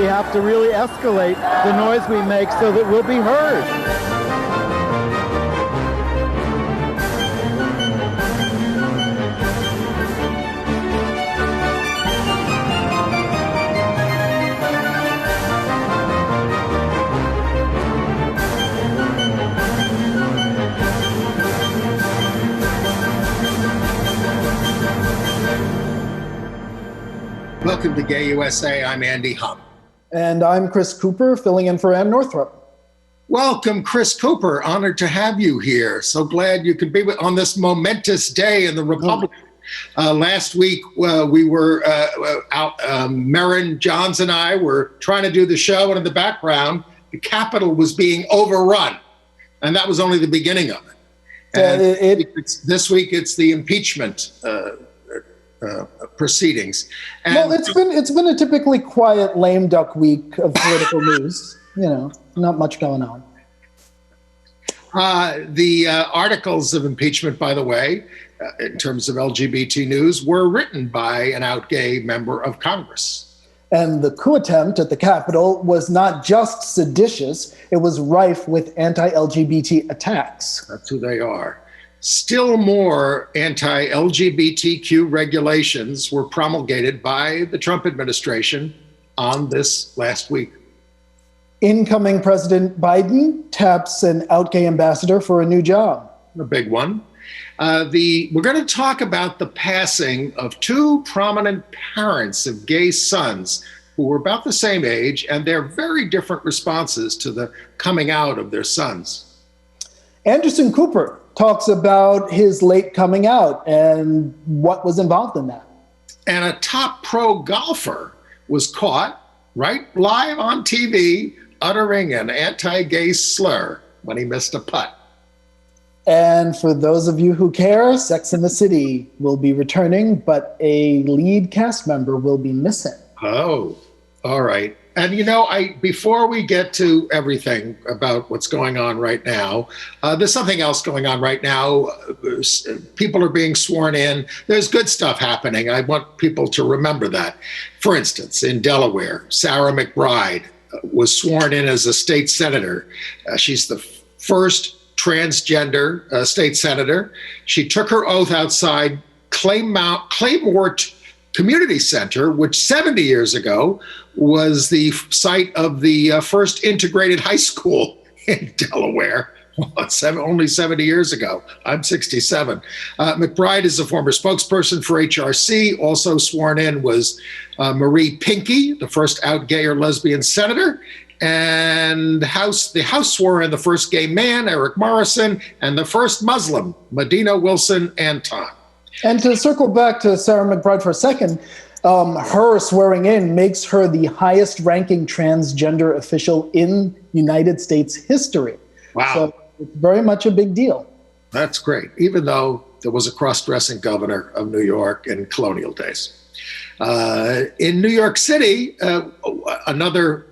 have to really escalate the noise we make so that we'll be heard. Welcome to Gay USA. I'm Andy Humm. And I'm Chris Cooper, filling in for Ann Northrup. Welcome, Chris Cooper. Honored to have you here. So glad you could be on this momentous day in the Republic. Last week, we were out, Merrin Johns and I were trying to do the show, and in the background, the Capitol was being overrun. And that was only the beginning of it. And this week, it's the impeachment proceedings. And well, it's been a typically quiet, lame duck week of political news. You know, not much going on. The articles of impeachment, by the way, in terms of LGBT news, were written by an out gay member of Congress. And the coup attempt at the Capitol was not just seditious, it was rife with anti-LGBT attacks. That's who they are. Still more anti-LGBTQ regulations were promulgated by the Trump administration on this last week. Incoming President Biden taps an out gay ambassador for a new job. A big one. We're going to talk about the passing of two prominent parents of gay sons who were about the same age and their very different responses to the coming out of their sons. Anderson Cooper talks about his late coming out and what was involved in that. And a top pro golfer was caught right live on TV uttering an anti-gay slur when he missed a putt. And for those of you who care, Sex and the City will be returning, but a lead cast member will be missing. Oh, all right. And you know, before we get to everything about what's going on right now, there's something else going on right now. People are being sworn in. There's good stuff happening. I want people to remember that. For instance, in Delaware, Sarah McBride was sworn in as a state senator. She's the first transgender state senator. She took her oath outside Claymore Community Center, which 70 years ago was the site of the first integrated high school in Delaware. Only 70 years ago. I'm 67. McBride is a former spokesperson for HRC. Also sworn in was Marie Pinky, the first out gay or lesbian senator. And the House swore in the first gay man, Eric Morrison, and the first Muslim, Medina Wilson Anton. And to circle back to Sarah McBride for a second, her swearing in makes her the highest ranking transgender official in United States history. Wow. So it's very much a big deal. That's great, even though there was a cross-dressing governor of New York in colonial days. In New York City, another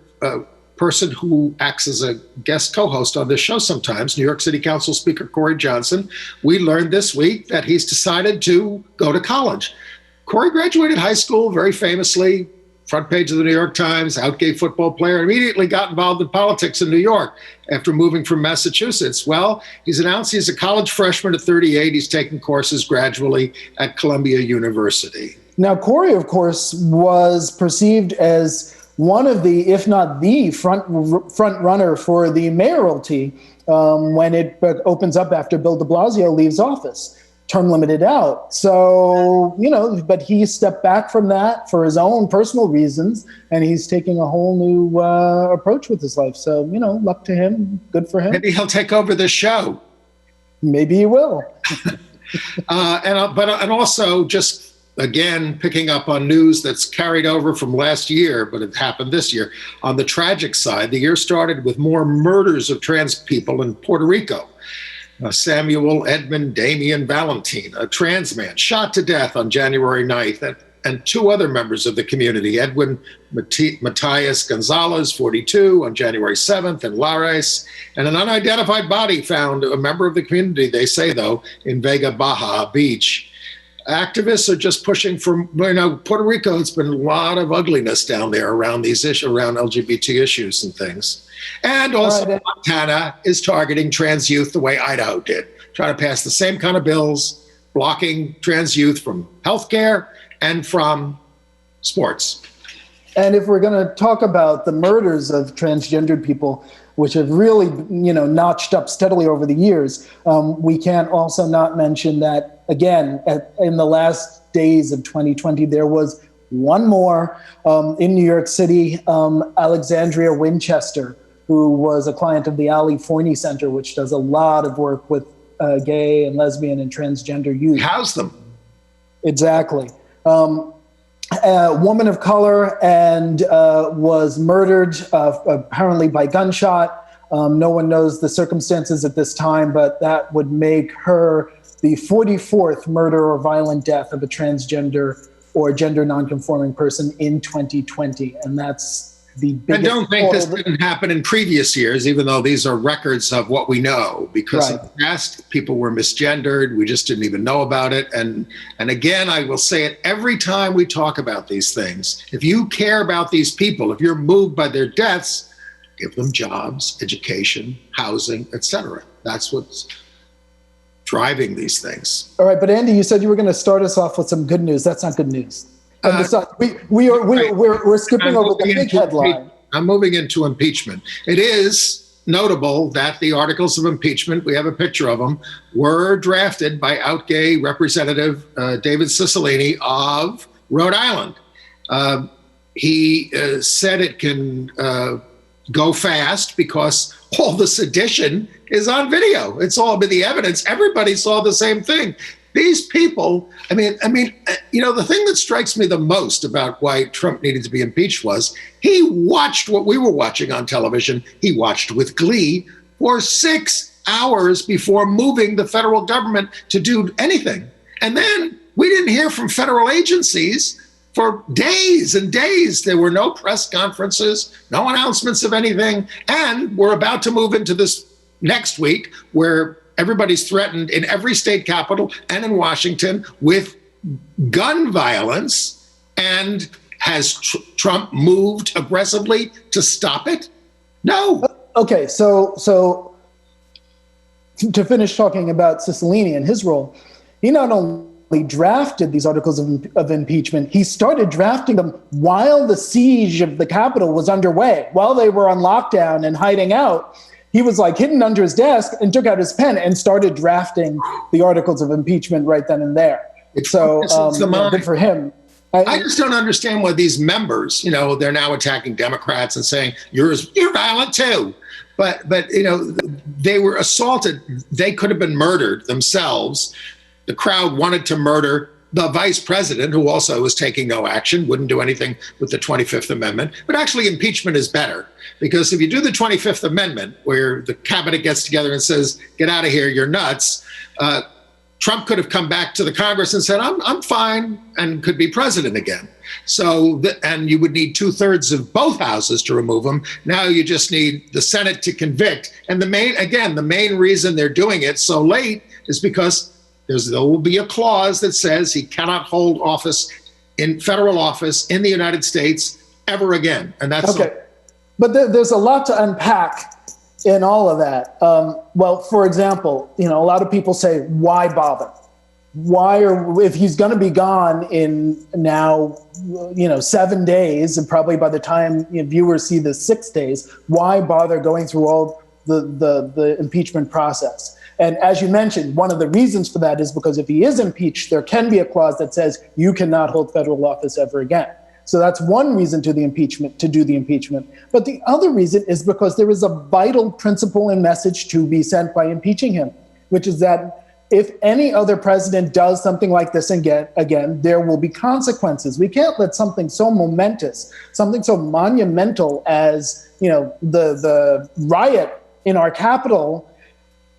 person who acts as a guest co-host on this show sometimes, New York City Council Speaker Corey Johnson, we learned this week that he's decided to go to college. Corey graduated high school very famously, front page of the New York Times, out gay football player, immediately got involved in politics in New York after moving from Massachusetts. Well, he's announced he's a college freshman at 38. He's taking courses gradually at Columbia University. Now, Corey, of course, was perceived as one of the, if not the front runner for the mayoralty when it opens up after Bill de Blasio leaves office, term limited out. So, you know, but he stepped back from that for his own personal reasons, and he's taking a whole new approach with his life. So, you know, luck to him. Good for him. Maybe he'll take over the show. Maybe he will. And also just, again, picking up on news that's carried over from last year, but it happened this year. On the tragic side, the year started with more murders of trans people in Puerto Rico. Samuel Edmund Damian Valentin, a trans man, shot to death on January 9th, and two other members of the community, Edwin Matias Gonzalez, 42, on January 7th in Lares, and an unidentified body found, a member of the community, they say, though, in Vega Baja Beach. Activists are just pushing for, Puerto Rico, it's been a lot of ugliness down there around these issues, around LGBT issues and things. And also Montana is targeting trans youth the way Idaho did, trying to pass the same kind of bills, blocking trans youth from healthcare and from sports. And if we're going to talk about the murders of transgendered people, which have really, notched up steadily over the years, we can't also not mention that, again, in the last days of 2020, there was one more in New York City, Alexandria Winchester, who was a client of the Ali Forney Center, which does a lot of work with gay and lesbian and transgender youth. House them. Exactly. A woman of color and was murdered apparently by gunshot. No one knows the circumstances at this time, but that would make her the 44th murder or violent death of a transgender or gender nonconforming person in 2020. And that's the biggest. I don't think this didn't happen in previous years, even though these are records of what we know, because in the past people were misgendered. We just didn't even know about it. And again, I will say it every time we talk about these things. If you care about these people, if you're moved by their deaths, give them jobs, education, housing, etc. That's what's driving these things. All right, but Andy, you said you were going to start us off with some good news. That's not good news. We're skipping over the big headline. I'm moving into impeachment. It is notable that the articles of impeachment, we have a picture of them, were drafted by out-gay Representative David Cicilline of Rhode Island. He said it can go fast because all the sedition is on video. It's all been the evidence. Everybody saw the same thing. These people, the thing that strikes me the most about why Trump needed to be impeached was he watched what we were watching on television. He watched with glee for 6 hours before moving the federal government to do anything. And then we didn't hear from federal agencies for days and days. There were no press conferences, no announcements of anything. And we're about to move into this next week where everybody's threatened in every state capital and in Washington with gun violence. And has Trump moved aggressively to stop it? No. Okay, so to finish talking about Cicilline and his role, he not only drafted these articles of impeachment, he started drafting them while the siege of the Capitol was underway, while they were on lockdown and hiding out. He was like hidden under his desk and took out his pen and started drafting the articles of impeachment right then and there. So good for him. I just don't understand why these members, they're now attacking Democrats and saying, you're violent too. But they were assaulted. They could have been murdered themselves. The crowd wanted to murder the vice president, who also was taking no action, wouldn't do anything with the 25th Amendment. But actually, impeachment is better, because if you do the 25th Amendment, where the cabinet gets together and says, get out of here, you're nuts, Trump could have come back to the Congress and said, I'm fine, and could be president again. And you would need 2/3 of both houses to remove him. Now you just need the Senate to convict. And the main reason they're doing it so late is because there will be a clause that says he cannot hold office in federal office in the United States ever again. And that's okay. But there's a lot to unpack in all of that. Well, for example, a lot of people say, why bother? If he's going to be gone in now, 7 days, and probably by the time viewers see this 6 days, why bother going through all the impeachment process? And as you mentioned, one of the reasons for that is because if he is impeached, there can be a clause that says you cannot hold federal office ever again. So that's one reason to do the impeachment. But the other reason is because there is a vital principle and message to be sent by impeaching him, which is that if any other president does something like this again, there will be consequences. We can't let something so momentous, something so monumental as the riot in our Capitol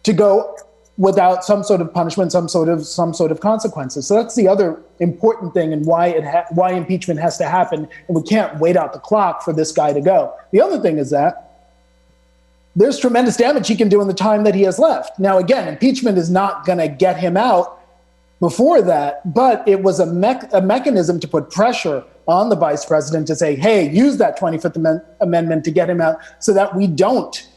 to go without some sort of punishment, some sort of consequences. So that's the other important thing, and why impeachment has to happen, and we can't wait out the clock for this guy to go. The other thing is that there's tremendous damage he can do in the time that he has left. Now, again, impeachment is not going to get him out before that, but it was a mechanism to put pressure on the vice president to say, hey, use that 25th Amendment to get him out so that we don't,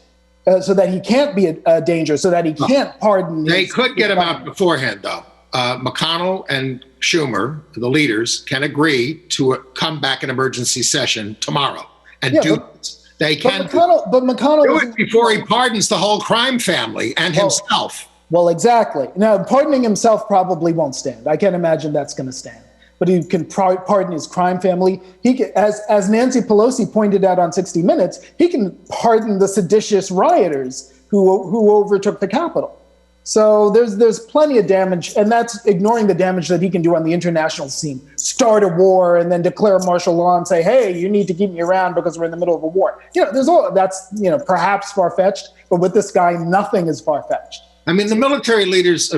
so that he can't be a danger, so that he can't pardon. They could get him out beforehand, though. McConnell and Schumer, the leaders, can agree to come back in emergency session tomorrow and do it. They can but McConnell do it before he pardons the whole crime family and himself. Well, exactly. Now, pardoning himself probably won't stand. I can't imagine that's going to stand. But he can pardon his crime family. He can, as Nancy Pelosi pointed out on 60 Minutes, he can pardon the seditious rioters who overtook the Capitol. So there's plenty of damage, and that's ignoring the damage that he can do on the international scene. Start a war and then declare martial law and say, hey, you need to keep me around because we're in the middle of a war. There's all that's, perhaps far-fetched, but with this guy, nothing is far-fetched. I mean, the military leaders,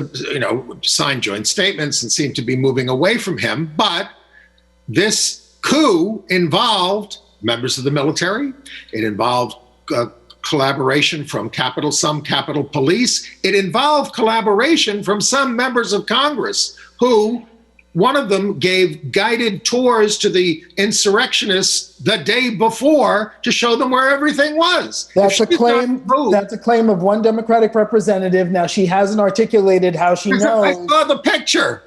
signed joint statements and seem to be moving away from him. But this coup involved members of the military. It involved collaboration from some Capitol Police. It involved collaboration from some members of Congress who, one of them gave guided tours to the insurrectionists the day before to show them where everything was. That's a claim. That's a claim of one Democratic representative. Now, she hasn't articulated how she knows. I saw the picture.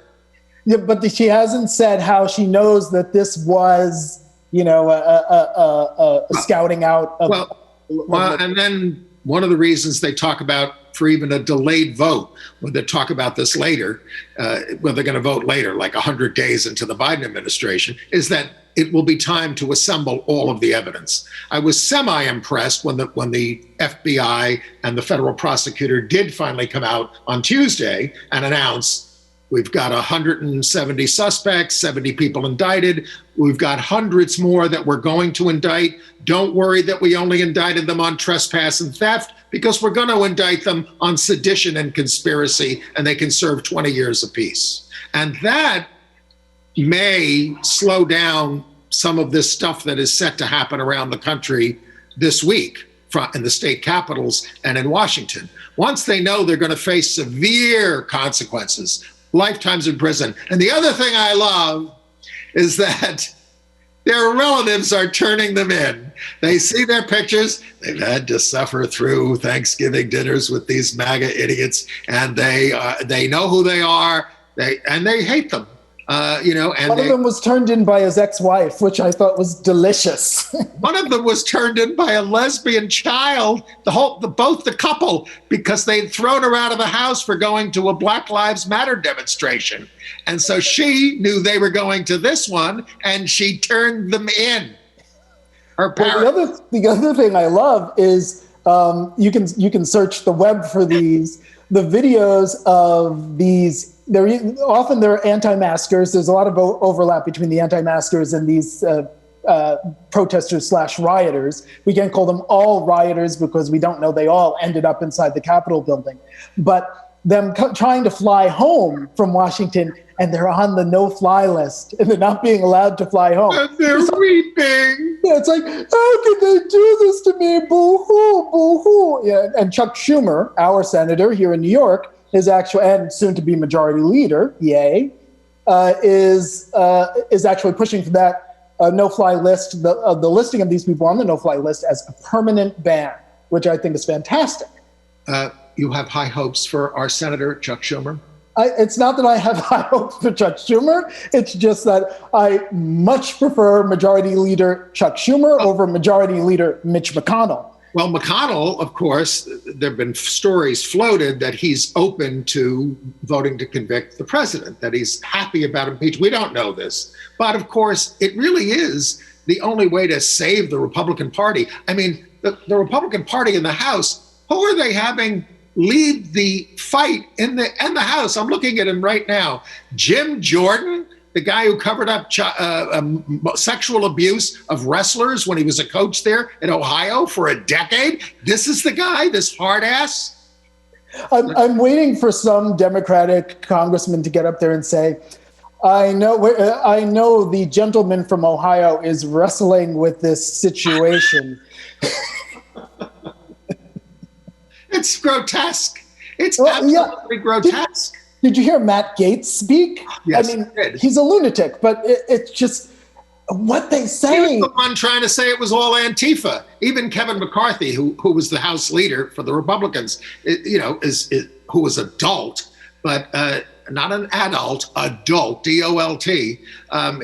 Yeah, but she hasn't said how she knows that this was, a scouting out of. Well, and then one of the reasons they talk about for even a delayed vote, when they talk about this later, they're going to vote later, like 100 days into the Biden administration, is that it will be time to assemble all of the evidence. I was semi-impressed when the FBI and the federal prosecutor did finally come out on Tuesday and announce we've got 170 suspects, 70 people indicted. We've got hundreds more that we're going to indict. Don't worry that we only indicted them on trespass and theft, because we're going to indict them on sedition and conspiracy, and they can serve 20 years apiece. And that may slow down some of this stuff that is set to happen around the country this week in the state capitals and in Washington. Once they know they're going to face severe consequences, lifetimes in prison. And the other thing I love is that their relatives are turning them in. They see their pictures. They've had to suffer through Thanksgiving dinners with these MAGA idiots, and they know who they are. They hate them. And one of them was turned in by his ex-wife, which I thought was delicious. One of them was turned in by a lesbian child, both the couple, because they'd thrown her out of the house for going to a Black Lives Matter demonstration. And so she knew they were going to this one, and she turned them in. Her parents. The other thing I love is you can search the web for the videos of these. They're anti-maskers. There's a lot of overlap between the anti-maskers and these protesters / rioters. We can't call them all rioters because we don't know they all ended up inside the Capitol building. But them trying to fly home from Washington, and they're on the no-fly list, and they're not being allowed to fly home. And they're weeping. Yeah, it's like, how could they do this to me? Boo-hoo, boo-hoo. Yeah, and Chuck Schumer, our senator here in New York, and soon-to-be majority leader, yay, is actually pushing for that no-fly list, the listing of these people on the no-fly list as a permanent ban, which I think is fantastic. You have high hopes for our Senator Chuck Schumer? It's not that I have high hopes for Chuck Schumer. It's just that I much prefer Majority Leader Chuck Schumer over Majority Leader Mitch McConnell. Well, McConnell, of course, there have been stories floated that he's open to voting to convict the president, that he's happy about impeachment. We don't know this. But of course, it really is the only way to save the Republican Party. I mean, the Republican Party in the House, who are they having lead the fight in the House? I'm looking at him right now. Jim Jordan, the guy who covered up sexual abuse of wrestlers when he was a coach there in Ohio for a decade. This is the guy, this hard ass. I'm waiting for some Democratic congressman to get up there and say, I know the gentleman from Ohio is wrestling with this situation. It's grotesque. It's absolutely grotesque. Did you hear Matt Gaetz speak? Yes, I mean, I did. he's a lunatic, but it's just what they say. He was the one trying to say it was all Antifa. Even Kevin McCarthy, who was the House leader for the Republicans, who was adult, but not an adult, DOLT.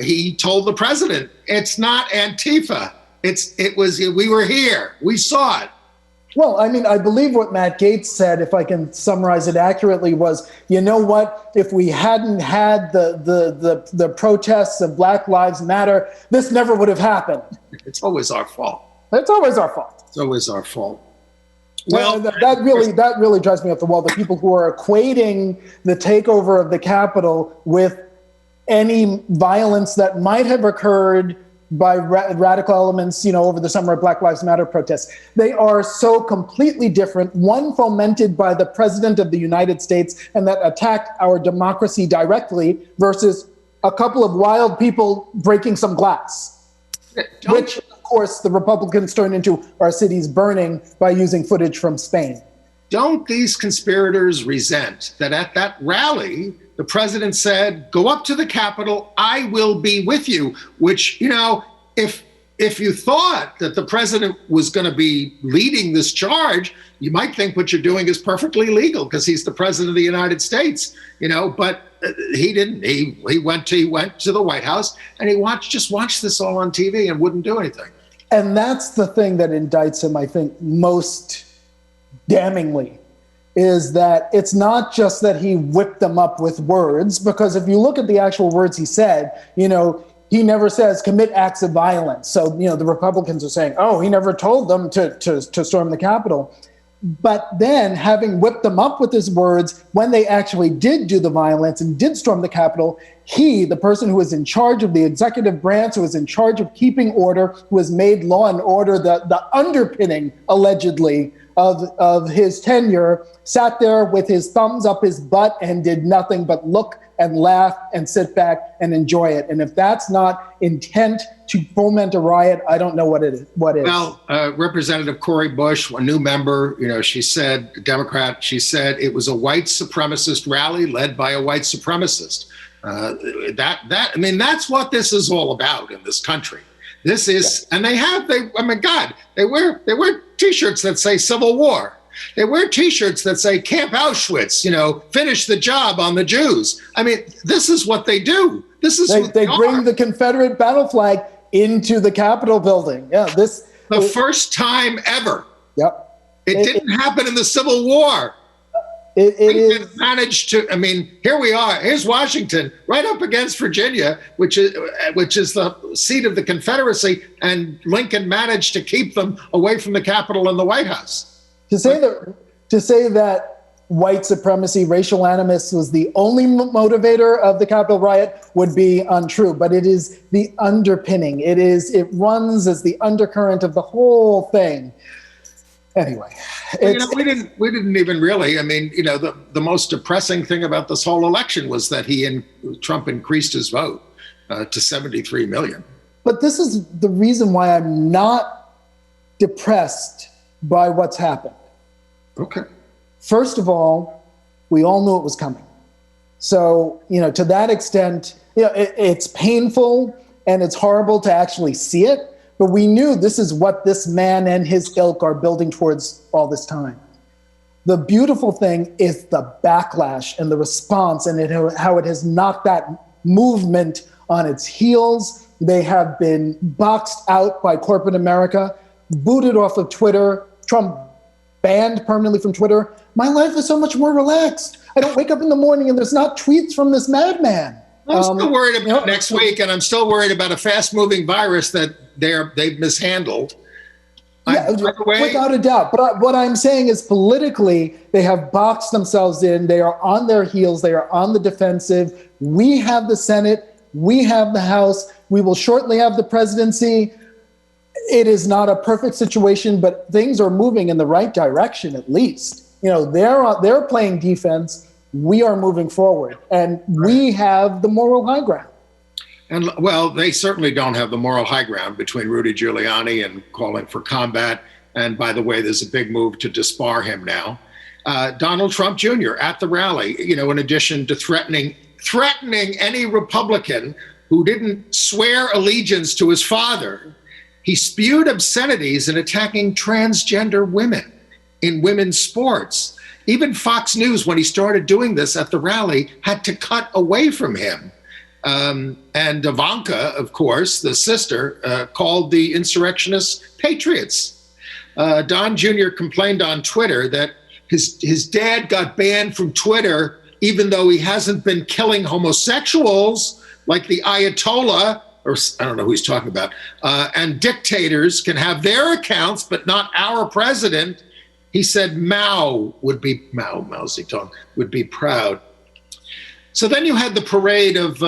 He told the president, "It's not Antifa. We were here. We saw it." Well, I mean, I believe what Matt Gaetz said, if I can summarize it accurately, was, you know what? If we hadn't had the protests of Black Lives Matter, this never would have happened. It's always our fault. It's always our fault. It's always our fault. Well, that really drives me up the wall. The people who are equating the takeover of the Capitol with any violence that might have occurred by radical elements, over the summer of Black Lives Matter protests. They are so completely different. One fomented by the President of the United States and that attacked our democracy directly versus a couple of wild people breaking some glass, which, of course, the Republicans turned into our cities burning by using footage from Spain. Don't these conspirators resent that at that rally, the president said, "Go up to the Capitol, I will be with you," which, if you thought that the president was going to be leading this charge, you might think what you're doing is perfectly legal because he's the president of the United States, but he didn't. He went to the White House and he just watched this all on TV and wouldn't do anything. And that's the thing that indicts him, I think, most damningly, is that it's not just that he whipped them up with words, because if you look at the actual words he said, he never says commit acts of violence. So, the Republicans are saying, oh, he never told them to storm the Capitol. But then, having whipped them up with his words, when they actually did do the violence and did storm the Capitol, he, the person who was in charge of the executive branch, who was in charge of keeping order, who has made law and order the underpinning, allegedly, of his tenure, sat there with his thumbs up his butt and did nothing but look and laugh and sit back and enjoy it. And if that's not intent to foment a riot, I don't know what it is. Well, Representative Cori Bush, a new member, she said, Democrat, she said it was a white supremacist rally led by a white supremacist. That's what this is all about in this country. This is, and they wear T-shirts that say Civil War. They wear T-shirts that say Camp Auschwitz, finish the job on the Jews. This is what they do. They bring the Confederate battle flag into the Capitol building. Yeah, the first time ever. Yep. It didn't happen in the Civil War. It managed to. Here we are. Here's Washington, right up against Virginia, which is the seat of the Confederacy, and Lincoln managed to keep them away from the Capitol and the White House. To say that white supremacy, racial animus was the only motivator of the Capitol riot would be untrue, but it is the underpinning. It runs as the undercurrent of the whole thing. Anyway, we didn't even really. The most depressing thing about this whole election was that Trump increased his vote to 73 million. But this is the reason why I'm not depressed by what's happened. Okay. First of all, we all knew it was coming. So, to that extent, it's painful and it's horrible to actually see it. But we knew this is what this man and his ilk are building towards all this time. The beautiful thing is the backlash and the response and how it has knocked that movement on its heels. They have been boxed out by corporate America, booted off of Twitter, Trump banned permanently from Twitter. My life is so much more relaxed. I don't wake up in the morning and there's not tweets from this madman. I'm still worried about next week, and I'm still worried about a fast-moving virus that they've mishandled. Without a doubt. But what I'm saying is politically, they have boxed themselves in. They are on their heels. They are on the defensive. We have the Senate. We have the House. We will shortly have the presidency. It is not a perfect situation, but things are moving in the right direction, at least. They're playing defense. We are moving forward, and we have the moral high ground. And they certainly don't have the moral high ground between Rudy Giuliani and calling for combat. And by the way, there's a big move to disbar him now. Donald Trump Jr. at the rally, in addition to threatening any Republican who didn't swear allegiance to his father, he spewed obscenities in attacking transgender women in women's sports. Even Fox News, when he started doing this at the rally, had to cut away from him. And Ivanka, of course, the sister, called the insurrectionists patriots. Don Jr. complained on Twitter that his dad got banned from Twitter, even though he hasn't been killing homosexuals like the Ayatollah, or I don't know who he's talking about, and dictators can have their accounts, but not our president. He said Mao Zedong would be proud. So then you had the parade of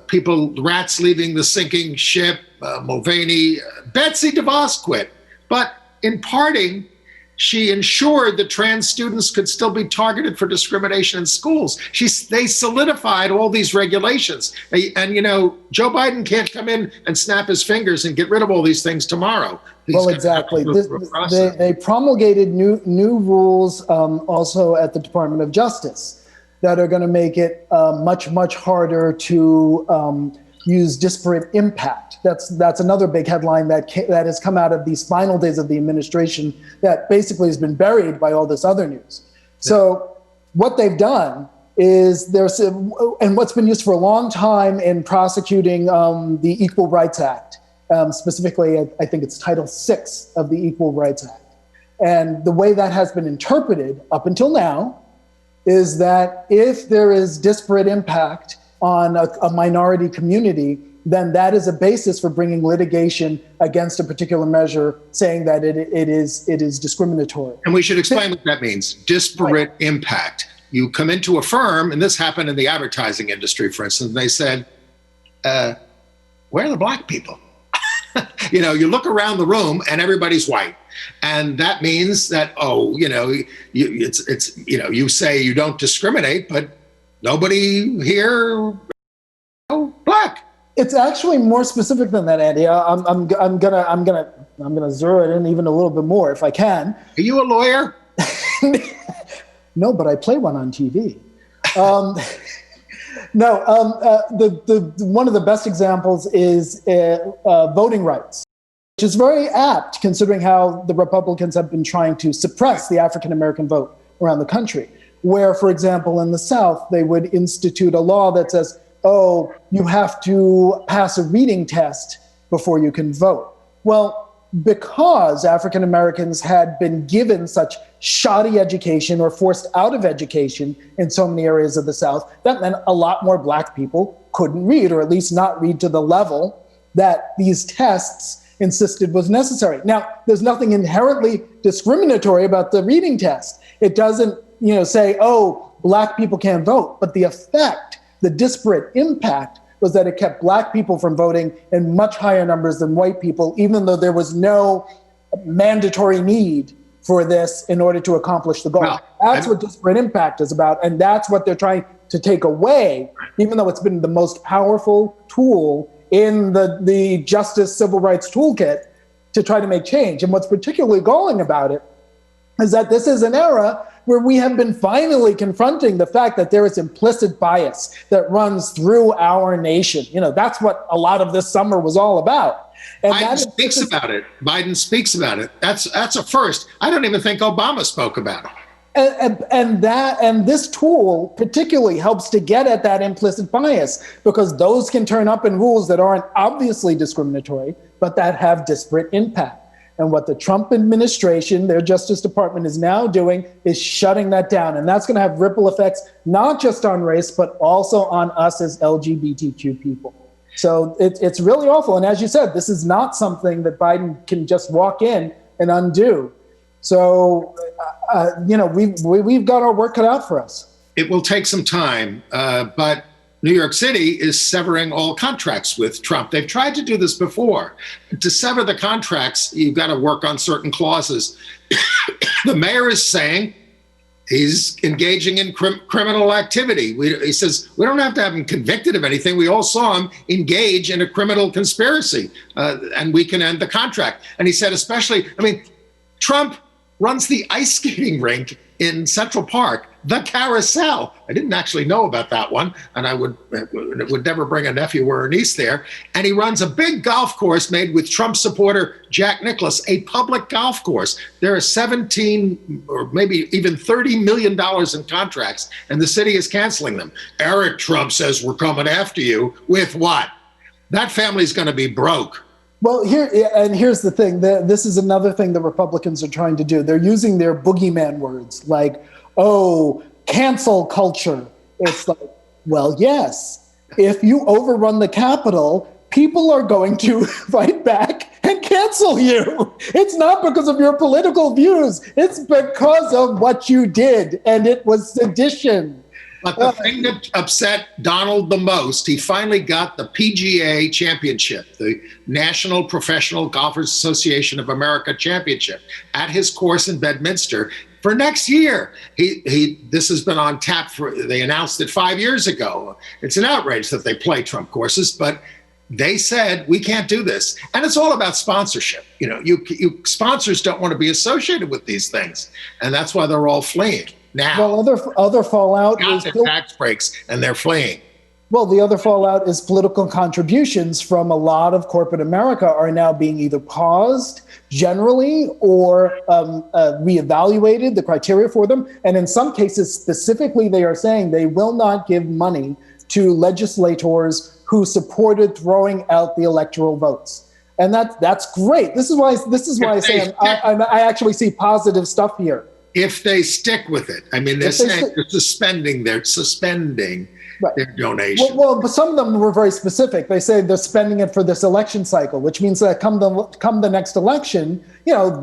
people, rats leaving the sinking ship, Mulvaney. Betsy DeVos quit. But in parting, she ensured that trans students could still be targeted for discrimination in schools. They solidified all these regulations. And, Joe Biden can't come in and snap his fingers and get rid of all these things tomorrow. Well, exactly. They promulgated new rules also at the Department of Justice that are going to make it much, much harder to use disparate impact. That's another big headline that has come out of these final days of the administration that basically has been buried by all this other news. So what they've done is and what's been used for a long time in prosecuting the Equal Rights Act, specifically, I think it's Title VI of the Equal Rights Act. And the way that has been interpreted up until now is that if there is disparate impact on a minority community, then that is a basis for bringing litigation against a particular measure, saying that it is discriminatory. And we should explain what that means. Disparate impact. You come into a firm, and this happened in the advertising industry, for instance, and they said, where are the black people? You look around the room and everybody's white. And that means that, you say you don't discriminate, but nobody here, black. It's actually more specific than that, Andy. I'm gonna zero it in even a little bit more if I can. Are you a lawyer? No, but I play one on TV. One of the best examples is voting rights, which is very apt considering how the Republicans have been trying to suppress the African American vote around the country. Where, for example, in the South, they would institute a law that says, you have to pass a reading test before you can vote. Well, because African Americans had been given such shoddy education or forced out of education in so many areas of the South, that meant a lot more black people couldn't read, or at least not read to the level that these tests insisted was necessary. Now, there's nothing inherently discriminatory about the reading test. It doesn't, say, black people can't vote, but the effect, the disparate impact, was that it kept black people from voting in much higher numbers than white people, even though there was no mandatory need for this in order to accomplish the goal. Well, that's what disparate impact is about, and that's what they're trying to take away, even though it's been the most powerful tool in the Justice Civil Rights Toolkit to try to make change. And what's particularly galling about it is that this is an era where we have been finally confronting the fact that there is implicit bias that runs through our nation. That's what a lot of this summer was all about. And Biden speaks about it. Biden speaks about it. That's a first. I don't even think Obama spoke about it. And this tool particularly helps to get at that implicit bias, because those can turn up in rules that aren't obviously discriminatory, but that have disparate impact. And what the Trump administration, their Justice Department, is now doing is shutting that down. And that's going to have ripple effects, not just on race, but also on us as LGBTQ people. So it's really awful. And as you said, this is not something that Biden can just walk in and undo. So, we've got our work cut out for us. It will take some time, but New York City is severing all contracts with Trump. They've tried to do this before. To sever the contracts, you've got to work on certain clauses. The mayor is saying he's engaging in criminal activity. He says, we don't have to have him convicted of anything. We all saw him engage in a criminal conspiracy, and we can end the contract. And he said, Trump runs the ice skating rink in Central Park, the Carousel. I didn't actually know about that one, and I would never bring a nephew or a niece there. And he runs a big golf course made with Trump supporter Jack Nicklaus, a public golf course. There are 17 or maybe even $30 million in contracts, and the city is canceling them. Eric Trump says, we're coming after you. With what? That family's going to be broke. Well, here's the thing. This is another thing the Republicans are trying to do. They're using their boogeyman words like, oh, cancel culture. It's like, well, yes, if you overrun the Capitol, people are going to fight back and cancel you. It's not because of your political views. It's because of what you did, and it was sedition. But the thing that upset Donald the most, he finally got the PGA championship, the National Professional Golfers Association of America championship, at his course in Bedminster for next year. This has been on tap they announced it 5 years ago. It's an outrage that they play Trump courses, but they said, we can't do this. And it's all about sponsorship. You sponsors don't want to be associated with these things. And that's why they're all fleeing. Now, well, other fallout is the tax breaks, and they're fleeing. Well, the other fallout is political contributions from a lot of corporate America are now being either paused generally or reevaluated, the criteria for them. And in some cases, specifically, they are saying they will not give money to legislators who supported throwing out the electoral votes. And that's great. This is why I say I actually see positive stuff here. If they stick with it. I mean, they're saying they're suspending right. their donation. Well, but some of them were very specific. They say they're spending it for this election cycle, which means that come the next election,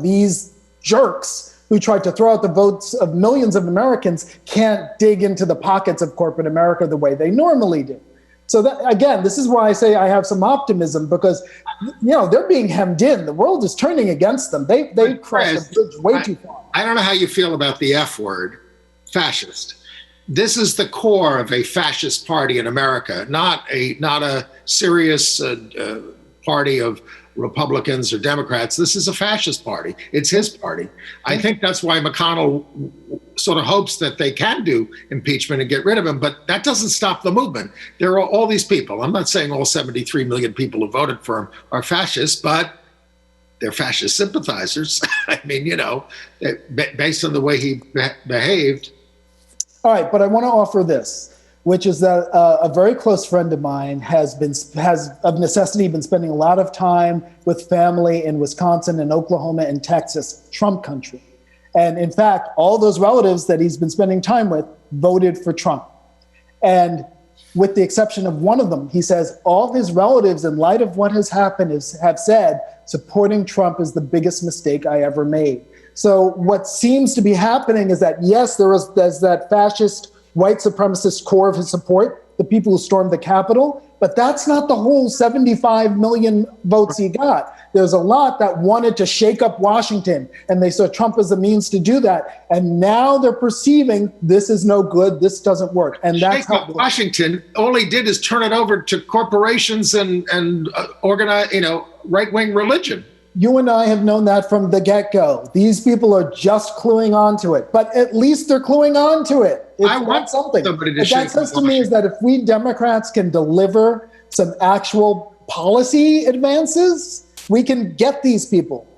these jerks who tried to throw out the votes of millions of Americans can't dig into the pockets of corporate America the way they normally do. So that, again, this is why I say I have some optimism, because they're being hemmed in. The world is turning against them. They crossed the bridge way too far. I don't know how you feel about the F word, fascist. This is the core of a fascist party in America, not a serious party of Republicans or Democrats. This is a fascist party. It's his party. I think that's why McConnell sort of hopes that they can do impeachment and get rid of him, but that doesn't stop the movement. There are all these people. I'm not saying all 73 million people who voted for him are fascists, but they're fascist sympathizers. I mean, based on the way he behaved. All right, but I want to offer this, which is that a very close friend of mine has of necessity been spending a lot of time with family in Wisconsin and Oklahoma and Texas, Trump country. And in fact, all those relatives that he's been spending time with voted for Trump. And with the exception of one of them, he says all his relatives, in light of what has happened, have said supporting Trump is the biggest mistake I ever made. So what seems to be happening is that, yes, there's that fascist white supremacist core of his support, the people who stormed the Capitol, but that's not the whole 75 million votes he got. There's a lot that wanted to shake up Washington, and they saw Trump as a means to do that. And now they're perceiving this is no good, this doesn't work. And that's shake up Washington. All he did is turn it over to corporations and organize, right-wing religion. You and I have known that from the get-go. These people are just cluing on to it, but at least they're cluing on to it. I want something. What that says to me is that if we Democrats can deliver some actual policy advances, we can get these people.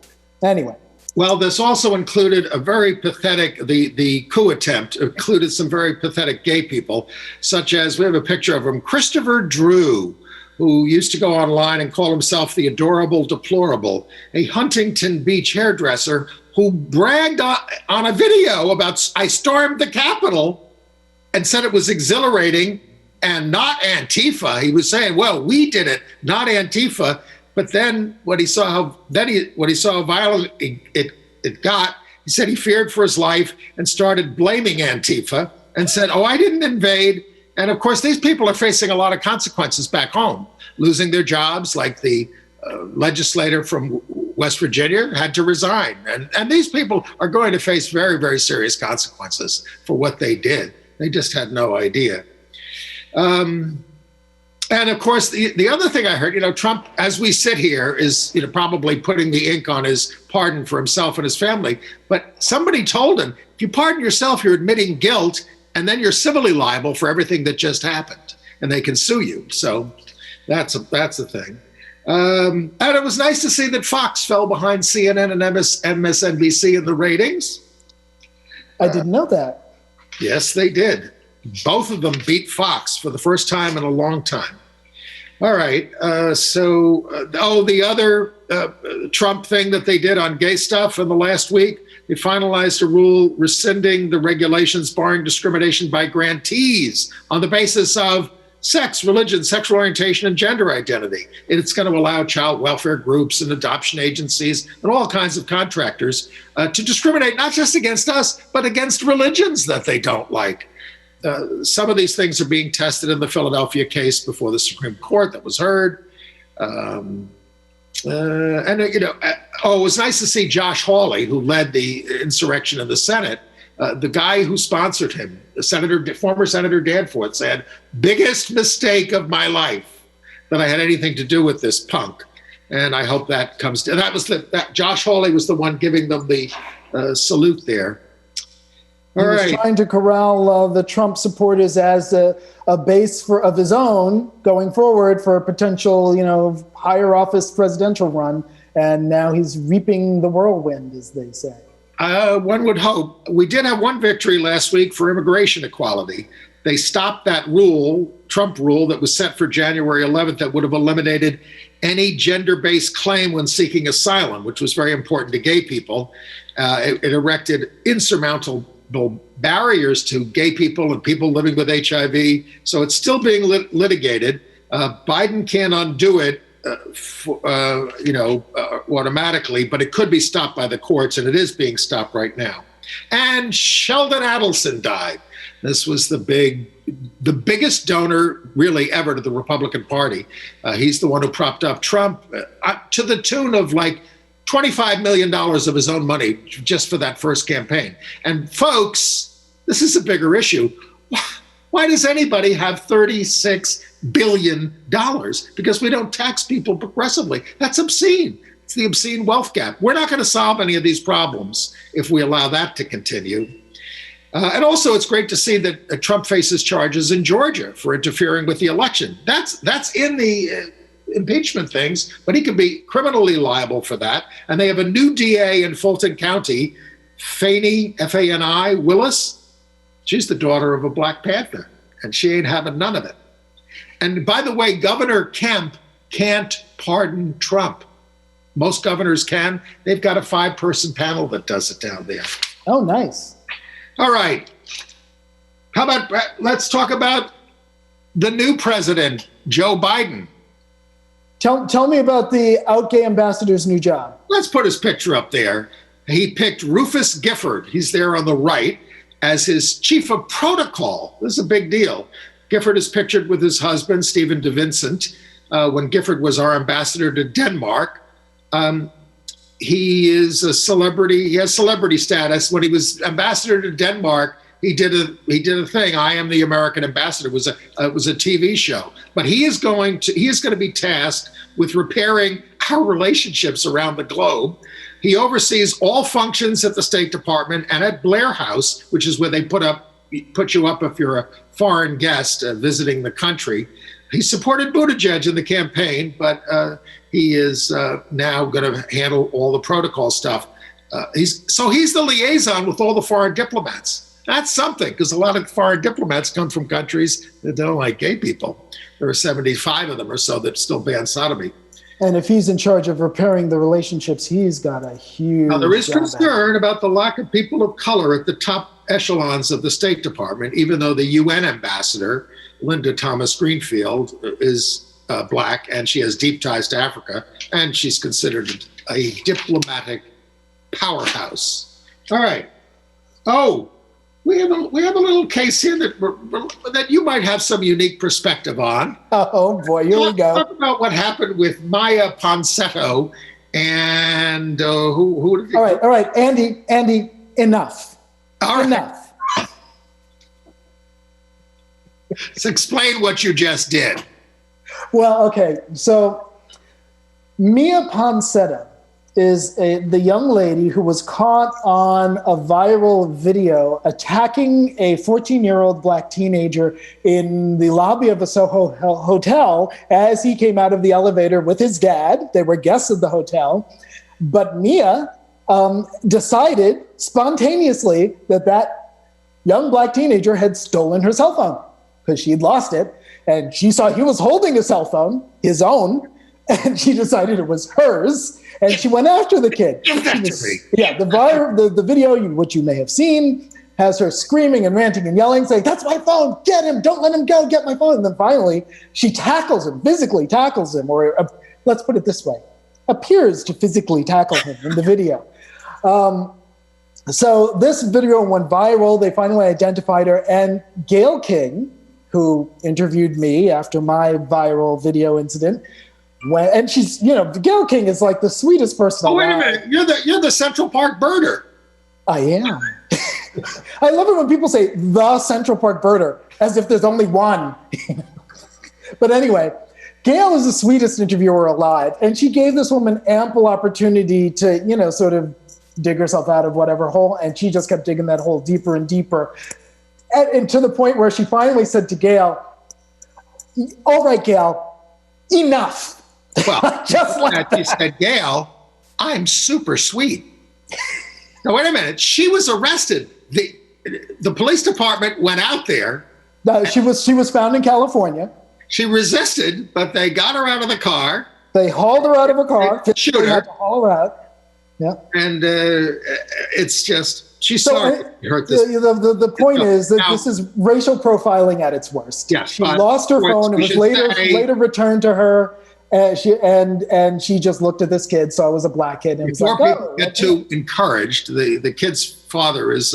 Anyway. Well, this also included a very pathetic, the coup attempt included some very pathetic gay people, such as, we have a picture of him, Christopher Drew, who used to go online and call himself the adorable deplorable, a Huntington Beach hairdresser who bragged on a video about, I stormed the Capitol, and said it was exhilarating and not Antifa. He was saying, well, we did it, not Antifa. But then when he saw how violent it got, he said he feared for his life and started blaming Antifa and said, oh, I didn't invade. And of course, these people are facing a lot of consequences back home, losing their jobs, like the legislator from West Virginia had to resign. And these people are going to face very, very serious consequences for what they did. They just had no idea. And of course, the other thing I heard, Trump, as we sit here, is probably putting the ink on his pardon for himself and his family. But somebody told him, if you pardon yourself, you're admitting guilt, and then you're civilly liable for everything that just happened, and they can sue you. So that's a thing. And it was nice to see that Fox fell behind CNN and MSNBC in the ratings. I didn't know that. Yes, they did. Both of them beat Fox for the first time in a long time. All right. The other Trump thing that they did on gay stuff in the last week, they finalized a rule rescinding the regulations barring discrimination by grantees on the basis of sex, religion, sexual orientation, and gender identity. It's going to allow child welfare groups and adoption agencies and all kinds of contractors to discriminate not just against us, but against religions that they don't like. Some of these things are being tested in the Philadelphia case before the Supreme Court that was heard. It was nice to see Josh Hawley, who led the insurrection in the Senate. The guy who sponsored him, former Senator Danforth, said, "Biggest mistake of my life that I had anything to do with this punk." And I hope that comes to, that Josh Hawley was the one giving them the salute there. He was trying to corral the Trump supporters as a base of his own going forward for a potential, higher office presidential run. And now he's reaping the whirlwind, as they say. One would hope. We did have one victory last week for immigration equality. They stopped that rule, Trump rule, that was set for January 11th that would have eliminated any gender-based claim when seeking asylum, which was very important to gay people. It erected insurmountable barriers to gay people and people living with HIV. So it's still being litigated. Biden can't undo it, automatically, but it could be stopped by the courts, and it is being stopped right now. And Sheldon Adelson died. This was the biggest donor really ever to the Republican Party. He's the one who propped up Trump to the tune of like $25 million of his own money just for that first campaign. And folks, this is a bigger issue. Why does anybody have $36 billion? Because we don't tax people progressively. That's obscene. It's the obscene wealth gap. We're not going to solve any of these problems if we allow that to continue. And also, it's great to see that Trump faces charges in Georgia for interfering with the election. That's in the impeachment things, but he could be criminally liable for that. And they have a new DA in Fulton County, Fani, F-A-N-I, Willis. She's the daughter of a Black Panther, and she ain't having none of it. And by the way, Governor Kemp can't pardon Trump. Most governors can. They've got a 5-person panel that does it down there. Oh, nice. All right. How about let's talk about the new president, Joe Biden. Tell me about the out gay ambassador's new job. Let's put his picture up there. He picked Rufus Gifford. He's there on the right as his chief of protocol. This is a big deal. Gifford is pictured with his husband, Stephen DeVincent, when Gifford was our ambassador to Denmark. He is a celebrity. He has celebrity status. When he was ambassador to Denmark, he did a thing. I Am the American Ambassador. It was a TV show. But he is going to be tasked with repairing our relationships around the globe. He oversees all functions at the State Department and at Blair House, which is where they put you up if you're a foreign guest visiting the country. He supported Buttigieg in the campaign, but he is now going to handle all the protocol stuff. He's the liaison with all the foreign diplomats. That's something, because a lot of foreign diplomats come from countries that don't like gay people. There are 75 of them or so that still ban sodomy. And if he's in charge of repairing the relationships, he's got a huge Now, there is job concern about the lack of people of color at the top echelons of the State Department, even though the UN ambassador, Linda Thomas Greenfield, is Black, and she has deep ties to Africa, and she's considered a diplomatic powerhouse. All right. Oh, we have a little case here that you might have some unique perspective on. Oh boy, here we go. Talk about what happened with Maya Ponsetto and who. All right, Andy, enough. All right. Enough. So explain what you just did. Well, okay. So Mia Poncetta is the young lady who was caught on a viral video attacking a 14-year-old black teenager in the lobby of a Soho hotel as he came out of the elevator with his dad. They were guests of the hotel. But Mia decided spontaneously that young black teenager had stolen her cell phone because she'd lost it. And she saw he was holding a cell phone, his own, and she decided it was hers. And she went after the kid. Yeah, the video, which you may have seen, has her screaming and ranting and yelling, saying, "That's my phone, get him, don't let him go, get my phone." And then finally, she tackles him, physically tackles him, or let's put it this way, appears to physically tackle him in the video. So this video went viral. They finally identified her. And Gayle King, who interviewed me after my viral video incident, and she's, Gayle King is like the sweetest person. Oh, wait a minute. You're the Central Park birder. I am. I love it when people say the Central Park birder, as if there's only one. But anyway, Gayle is the sweetest interviewer alive. And she gave this woman ample opportunity to, sort of dig herself out of whatever hole. And she just kept digging that hole deeper and deeper. And to the point where she finally said to Gayle, "All right, Gayle, enough." Well, just like she said, "Gayle, I'm super sweet." Now, wait a minute. She was arrested. The police department went out there. No, she was found in California. She resisted, but they got her out of the car. They hauled her out of a car. They shoot her. Had to haul her out. Yeah. And it's just, she's sorry to hurt this. The point is that this is racial profiling at its worst. Yes, she lost her phone. It was later returned to her. And she just looked at this kid, saw it was a black kid. And before was like, people get too encouraged, the kid's father is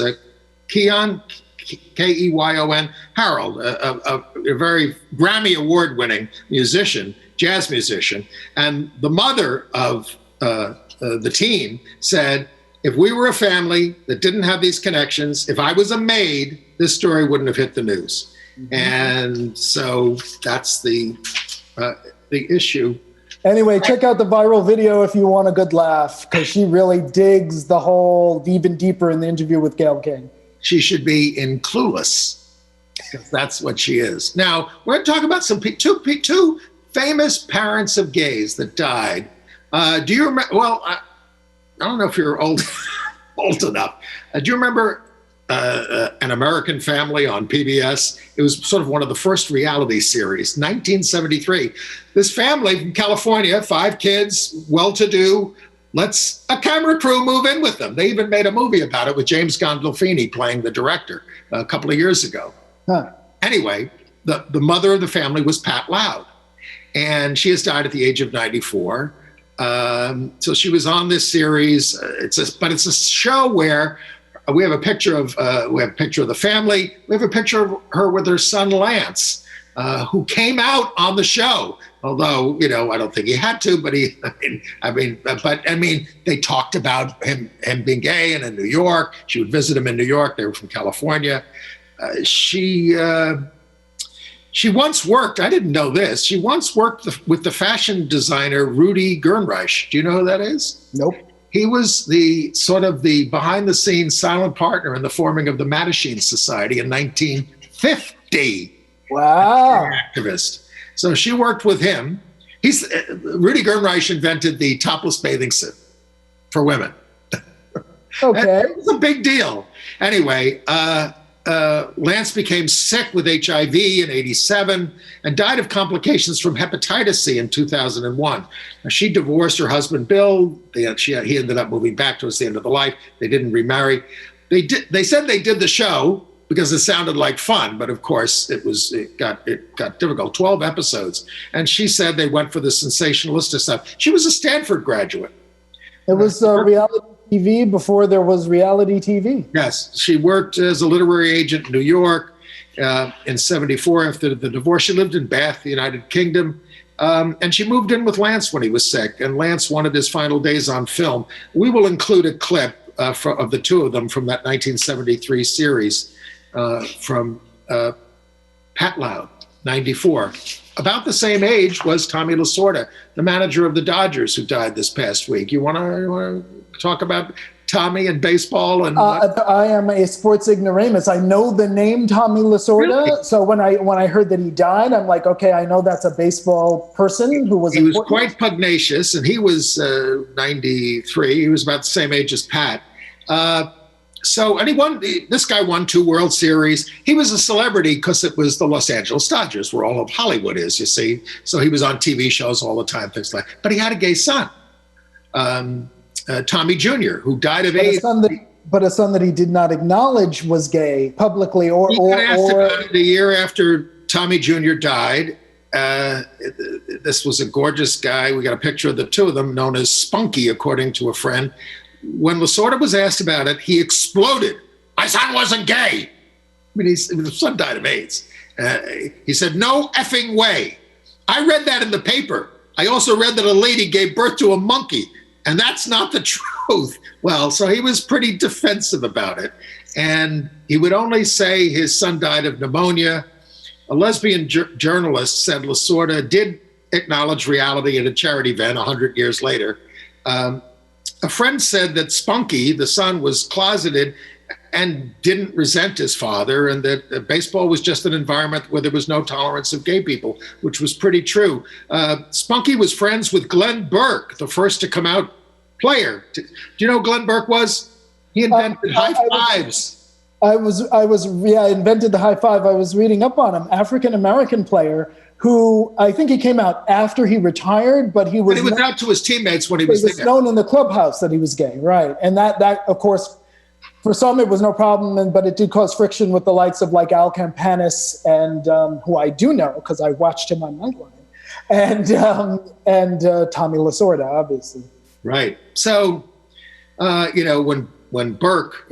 Keyon, Keyon Harold, a very Grammy award-winning musician, jazz musician. And the mother of the teen said, "If we were a family that didn't have these connections, if I was a maid, this story wouldn't have hit the news." Mm-hmm. And so that's the issue. Anyway, check out the viral video if you want a good laugh, because she really digs the hole even deeper in the interview with Gayle King. She should be in Clueless, because that's what she is. Now, we're going to talk about two famous parents of gays that died. Do you remember? Well, I don't know if you're old enough. Do you remember An American Family on PBS? It was sort of one of the first reality series, 1973. This family from California, 5 kids, well-to-do. Let's a camera crew move in with them. They even made a movie about it with James Gandolfini playing the director a couple of years ago. Huh. Anyway, the mother of the family was Pat Loud, and she has died at the age of 94. So she was on this series. But it's a show where we have a picture of the family. We have a picture of her with her son Lance, who came out on the show. Although, I don't think he had to, but they talked about him being gay and in New York. She would visit him in New York. They were from California. She once worked, I didn't know this, she once worked with the fashion designer Rudy Gernreich. Do you know who that is? Nope. He was the behind-the-scenes silent partner in the forming of the Mattachine Society in 1950. Wow. Activist. So she worked with him. Rudy Gernreich invented the topless bathing suit for women. Okay. It was a big deal. Anyway, Lance became sick with HIV in 87 and died of complications from hepatitis C in 2001. Now, she divorced her husband, Bill. He ended up moving back towards the end of the life. They didn't remarry. They said they did the show because it sounded like fun, but of course it got difficult. 12 episodes. And she said they went for the sensationalistic stuff. She was a Stanford graduate. It was reality TV before there was reality TV. Yes, she worked as a literary agent in New York in 74 after the divorce. She lived in Bath, the United Kingdom, and she moved in with Lance when he was sick, and Lance wanted his final days on film. We will include a clip of the two of them from that 1973 series from Pat Loud. 94. About the same age was Tommy Lasorda, the manager of the Dodgers, who died this past week. You want to talk about Tommy and baseball? And I am a sports ignoramus. I know the name Tommy Lasorda. Really? So when I heard that he died, I'm like, okay, I know that's a baseball person who was. He was quite pugnacious, and he was 93. He was about the same age as Pat. This guy won 2 World Series. He was a celebrity because it was the Los Angeles Dodgers, where all of Hollywood is, you see. So he was on TV shows all the time, things like that. But he had a gay son, Tommy Jr., who died of AIDS. But a son that he did not acknowledge was gay publicly or. He got asked about it the year after Tommy Jr. died. This was a gorgeous guy. We got a picture of the two of them, known as Spunky, according to a friend. When Lasorda was asked about it, he exploded. My son wasn't gay. I mean, his son died of AIDS. He said, no effing way. I read that in the paper. I also read that a lady gave birth to a monkey, and that's not the truth. Well, so he was pretty defensive about it. And he would only say his son died of pneumonia. A lesbian journalist said Lasorda did acknowledge reality at a charity event 100 years later. A friend said that Spunky, the son, was closeted and didn't resent his father, and that baseball was just an environment where there was no tolerance of gay people, which was pretty true. Spunky was friends with Glenn Burke, the first to come out player. Do you know who Glenn Burke was? He invented high fives. I invented the high five. I was reading up on him. African-American player who I think he came out after he retired, but he was out to his teammates when he was there. Known in the clubhouse that he was gay, right? And that of course, for some it was no problem, but it did cause friction with the likes of like Al Campanis and who I do know because I watched him on Nightline, and Tommy Lasorda, obviously. Right. So, when Burke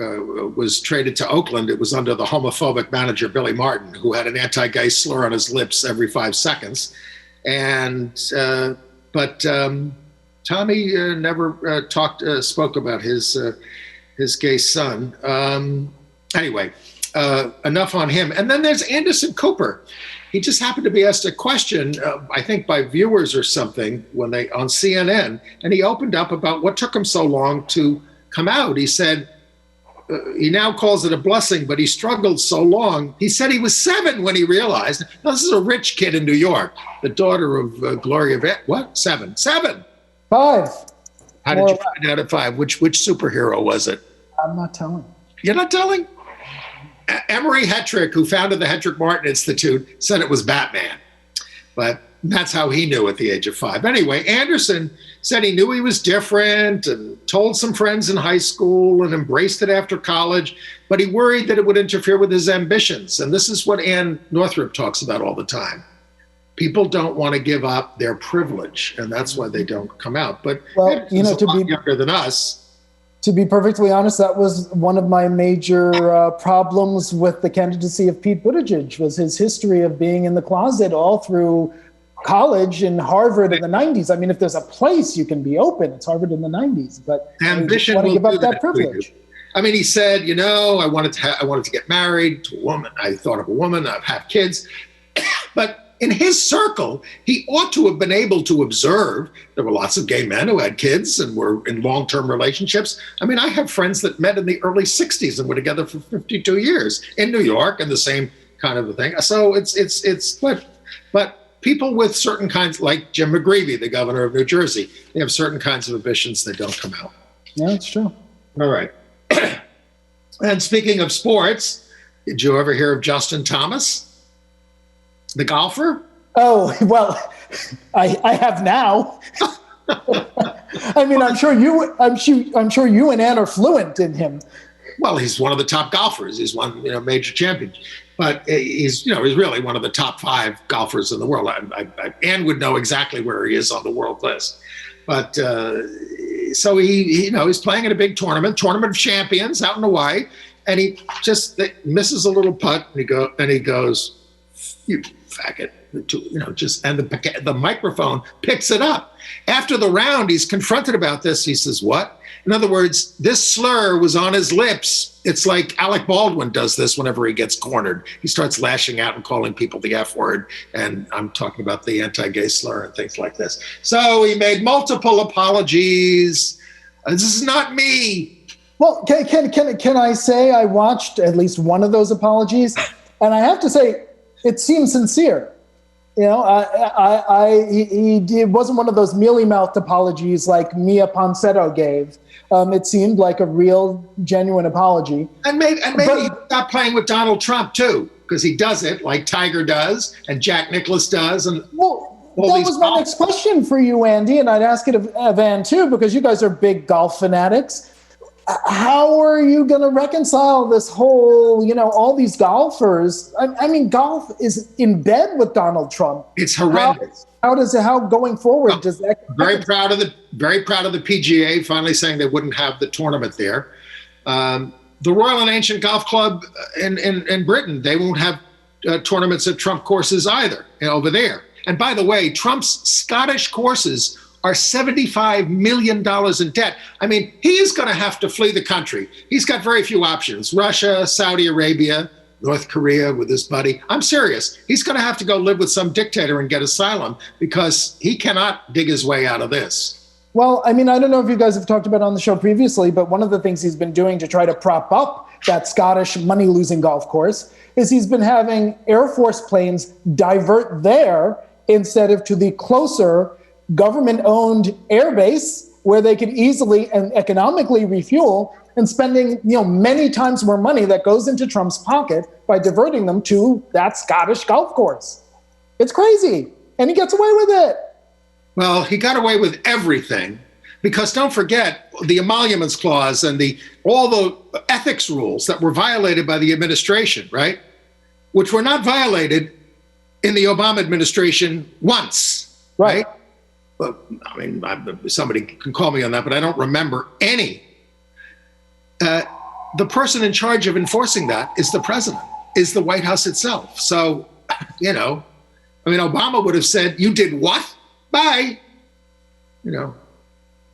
was traded to Oakland, it was under the homophobic manager Billy Martin, who had an anti-gay slur on his lips every 5 seconds. But Tommy never spoke about his gay son. Anyway, enough on him. And then there's Anderson Cooper. He just happened to be asked a question, I think by viewers or something, on CNN, and he opened up about what took him so long to come out. He said, he now calls it a blessing, but he struggled so long. He said he was 7 when he realized, now this is a rich kid in New York, the daughter of Gloria, what? 7? 5. How did you find out at 5? Which superhero was it? I'm not telling. You're not telling? Emery Hetrick, who founded the Hetrick Martin Institute, said it was Batman. But that's how he knew at the age of 5. Anyway, Anderson said he knew he was different and told some friends in high school and embraced it after college, but he worried that it would interfere with his ambitions. And this is what Ann Northrup talks about all the time. People don't want to give up their privilege, and that's why they don't come out. But he's a lot younger than us. To be perfectly honest, that was one of my major problems with the candidacy of Pete Buttigieg, was his history of being in the closet all through college and Harvard in the 90s. I mean, if there's a place you can be open, it's Harvard in the 90s. But ambition want to will give up do that privilege. I mean, he said, I wanted to get married to a woman. I thought of a woman. I've had kids, but in his circle, he ought to have been able to observe there were lots of gay men who had kids and were in long-term relationships. I mean, I have friends that met in the early 60s and were together for 52 years in New York, and the same kind of a thing. So but people with certain kinds, like Jim McGreevey, the governor of New Jersey, they have certain kinds of ambitions that don't come out. Yeah, that's true. All right. And speaking of sports, did you ever hear of Justin Thomas? The golfer? Oh, well, I have now. I mean, I'm sure you and Ann are fluent in him. Well, he's one of the top golfers. He's won, major champions. But he's really one of the top 5 golfers in the world. Ann would know exactly where he is on the world list. But so he's playing in a big tournament of champions out in Hawaii, and he just misses a little putt, and he goes, "You faggot," and the microphone picks it up. After the round, he's confronted about this. He says, "What?" In other words, this slur was on his lips. It's like Alec Baldwin does this whenever he gets cornered. He starts lashing out and calling people the F word. And I'm talking about the anti-gay slur and things like this. So he made multiple apologies. This is not me. Well, can I say I watched at least one of those apologies, and I have to say it seemed sincere. You know, it wasn't one of those mealy-mouthed apologies like Mia Ponsetto gave. It seemed like a real, genuine apology. And maybe he stopped playing with Donald Trump too, because he does it like Tiger does and Jack Nicklaus does, and that was my next question for you, Andy, and I'd ask it of Ann too, because you guys are big golf fanatics. How are you going to reconcile this whole, you know, all these golfers? I mean, golf is in bed with Donald Trump. It's horrendous. How going forward does that? Very proud of the PGA finally saying they wouldn't have the tournament there. The Royal and Ancient Golf Club in Britain, they won't have tournaments at Trump courses either, you know, over there. And by the way, Trump's Scottish courses are $75 million in debt. I mean, he is going to have to flee the country. He's got very few options. Russia, Saudi Arabia, North Korea with his buddy. I'm serious. He's going to have to go live with some dictator and get asylum because he cannot dig his way out of this. Well, I mean, I don't know if you guys have talked about it on the show previously, but one of the things he's been doing to try to prop up that Scottish money-losing golf course is he's been having Air Force planes divert there instead of to the closer government-owned airbase where they could easily and economically refuel, and spending, you know, many times more money that goes into Trump's pocket by diverting them to that Scottish golf course. It's crazy, and he gets away with it. Well, he got away with everything because don't forget the emoluments clause and all the ethics rules that were violated by the administration, right? Which were not violated in the Obama administration once, right? I mean, somebody can call me on that, but I don't remember any. The person in charge of enforcing that is the president, is the White House itself. So, you know, I mean, Obama would have said, "You did what? Bye." You know.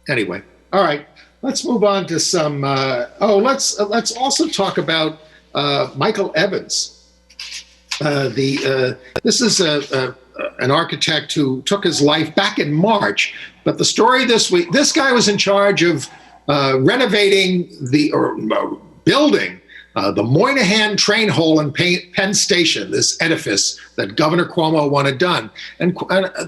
Anyway, all right. Let's move on to some. Let's also talk about Michael Evans. This is an architect who took his life back in March. But the story this week, this guy was in charge of renovating building the Moynihan train hall in Penn Station, this edifice that Governor Cuomo wanted done. And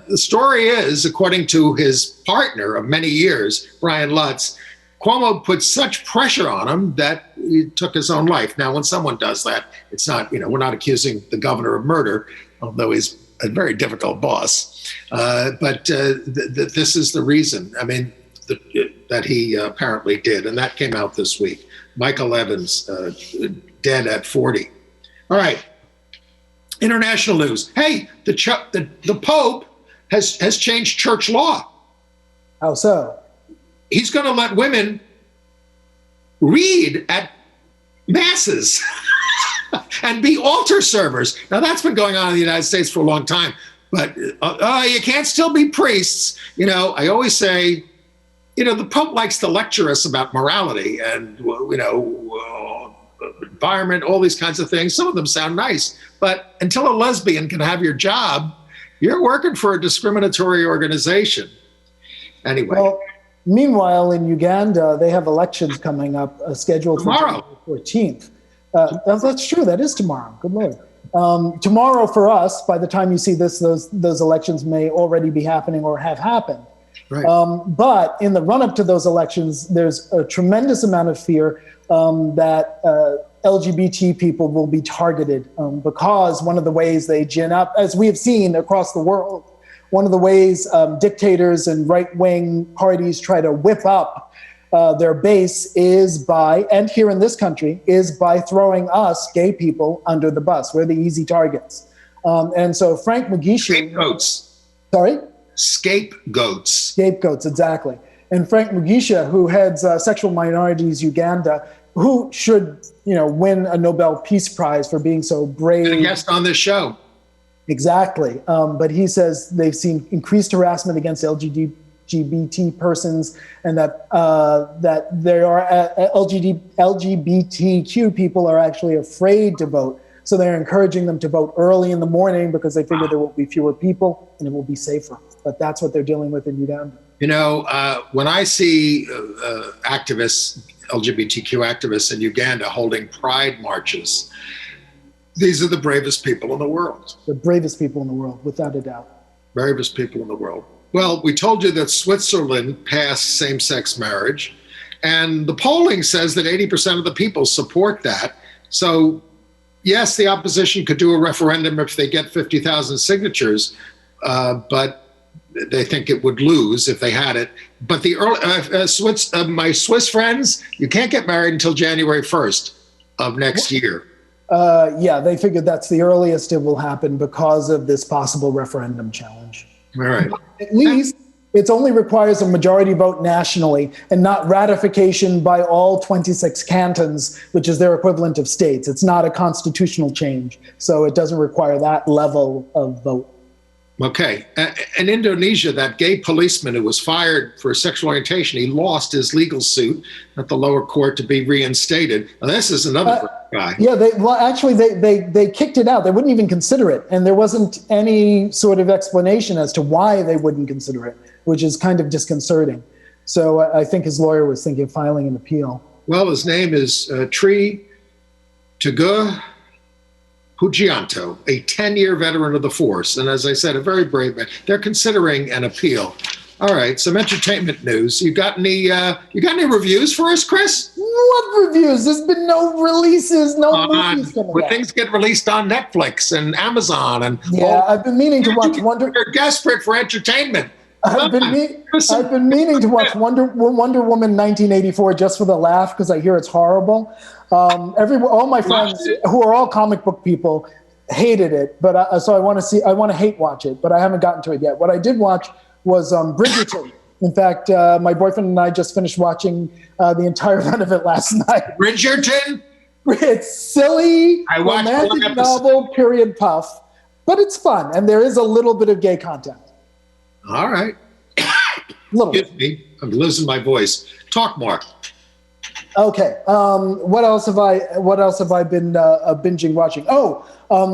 the story is, according to his partner of many years, Brian Lutz, Cuomo put such pressure on him that he took his own life. Now, when someone does that, it's not, you know, we're not accusing the governor of murder, although he's a very difficult boss. But this is the reason, I mean, that he apparently did. And that came out this week. Michael Evans, dead at 40. All right. International news. Hey, the Pope has changed church law. How so? He's going to let women read at masses and be altar servers. Now, that's been going on in the United States for a long time, but you can't still be priests. You know, I always say, you know, the Pope likes to lecture us about morality and, you know, environment, all these kinds of things. Some of them sound nice, but until a lesbian can have your job, you're working for a discriminatory organization. Anyway. Well, meanwhile, in Uganda, they have elections coming up scheduled tomorrow. For the 14th. That's true. That is tomorrow. Good Lord. Tomorrow for us, by the time you see this, those elections may already be happening or have happened. Right. But in the run-up to those elections, there's a tremendous amount of fear that LGBT people will be targeted because one of the ways they gin up, as we have seen across the world, one of the ways dictators and right-wing parties try to whip up their base is by, and here in this country, is by throwing us, gay people, under the bus. We're the easy targets. And so Frank Mugisha... Scapegoats. Sorry? Scapegoats. Scapegoats, exactly. And Frank Mugisha, who heads Sexual Minorities Uganda, who should, you know, win a Nobel Peace Prize for being so brave. Been a guest on this show. Exactly. But he says they've seen increased harassment against LGBT LGBT persons, and that that there are LGBTQ people are actually afraid to vote. So they're encouraging them to vote early in the morning because they figure there will be fewer people and it will be safer. But that's what they're dealing with in Uganda. You know, when I see activists, LGBTQ activists in Uganda holding pride marches, these are the bravest people in the world. The bravest people in the world, without a doubt. Bravest people in the world. Well, we told you that Switzerland passed same-sex marriage, and the polling says that 80% of the people support that. So, yes, the opposition could do a referendum if they get 50,000 signatures, but they think it would lose if they had it. But the my Swiss friends, you can't get married until January 1st of next year. Yeah, they figured that's the earliest it will happen because of this possible referendum challenge. All right. At least it only requires a majority vote nationally and not ratification by all 26 cantons, which is their equivalent of states. It's not a constitutional change, so it doesn't require that level of vote. Okay. In Indonesia, that gay policeman who was fired for sexual orientation, he lost his legal suit at the lower court to be reinstated. Now, this is another guy. Yeah, they kicked it out. They wouldn't even consider it. And there wasn't any sort of explanation as to why they wouldn't consider it, which is kind of disconcerting. So I think his lawyer was thinking of filing an appeal. Well, his name is Tri Teguh Pujianto, a 10-year veteran of the force. And as I said, a very brave man. They're considering an appeal. All right, some entertainment news. You got any reviews for us, Chris? What reviews? There's been no releases, no movies coming when out. Things get released on Netflix and Amazon. And I've been meaning to watch Wonder... You're desperate for entertainment. I've been meaning to watch Wonder Woman 1984 just for the laugh because I hear it's horrible. All my friends who are all comic book people hated it, but so I want to hate watch it, but I haven't gotten to it yet. What I did watch was Bridgerton. In fact, my boyfriend and I just finished watching the entire run of it last night. Bridgerton? It's silly, romantic novel, period puff, but it's fun, and there is a little bit of gay content. All right. Excuse me, I'm losing my voice. Talk more. Okay. What else have I been binging watching?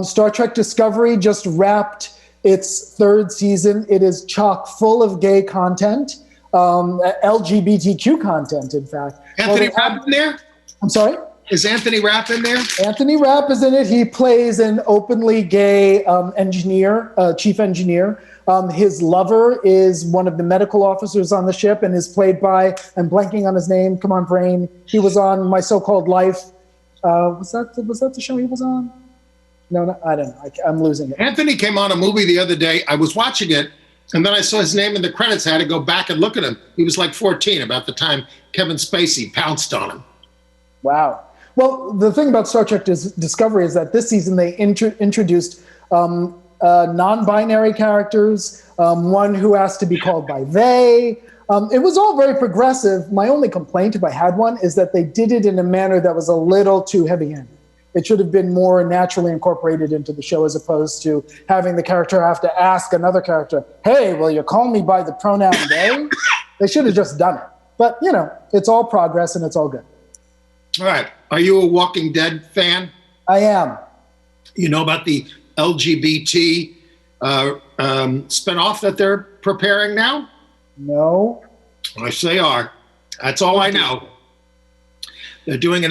Star Trek Discovery just wrapped its third season. It is chock full of gay content, LGBTQ content, in fact. Anthony Rapp in there? I'm sorry? Is Anthony Rapp in there? Anthony Rapp is in it. He plays an openly gay engineer, chief engineer. His lover is one of the medical officers on the ship and is played by, I'm blanking on his name, come on brain. He was on My So-Called Life. Was that the show he was on? No, I don't know. I'm losing it. Anthony came on a movie the other day. I was watching it, and then I saw his name in the credits. I had to go back and look at him. He was like 14, about the time Kevin Spacey pounced on him. Wow. Well, the thing about Star Trek Discovery is that this season they introduced non-binary characters, one who has to be called by they. It was all very progressive. My only complaint, if I had one, is that they did it in a manner that was a little too heavy-handed. It should have been more naturally incorporated into the show as opposed to having the character have to ask another character, hey, will you call me by the pronoun they? They should have just done it. But, it's all progress and it's all good. All right. Are you a Walking Dead fan? I am. You know about the LGBT spinoff that they're preparing now? No. Yes, they are. That's all I know. They're doing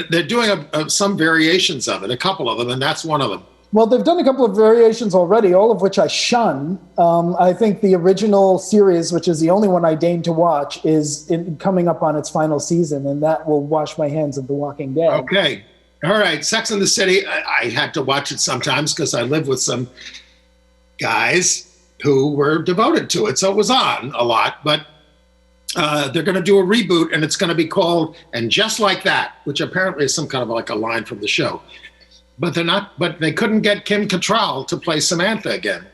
some variations of it, a couple of them, and that's one of them. Well, they've done a couple of variations already, all of which I shun. I think the original series, which is the only one I deign to watch, is coming up on its final season, and that will wash my hands of The Walking Dead. Okay. All right. Sex and the City, I had to watch it sometimes because I live with some guys who were devoted to it, so it was on a lot. But they're going to do a reboot, and it's going to be called And Just Like That, which apparently is some kind of like a line from the show. But they couldn't get Kim Cattrall to play Samantha again.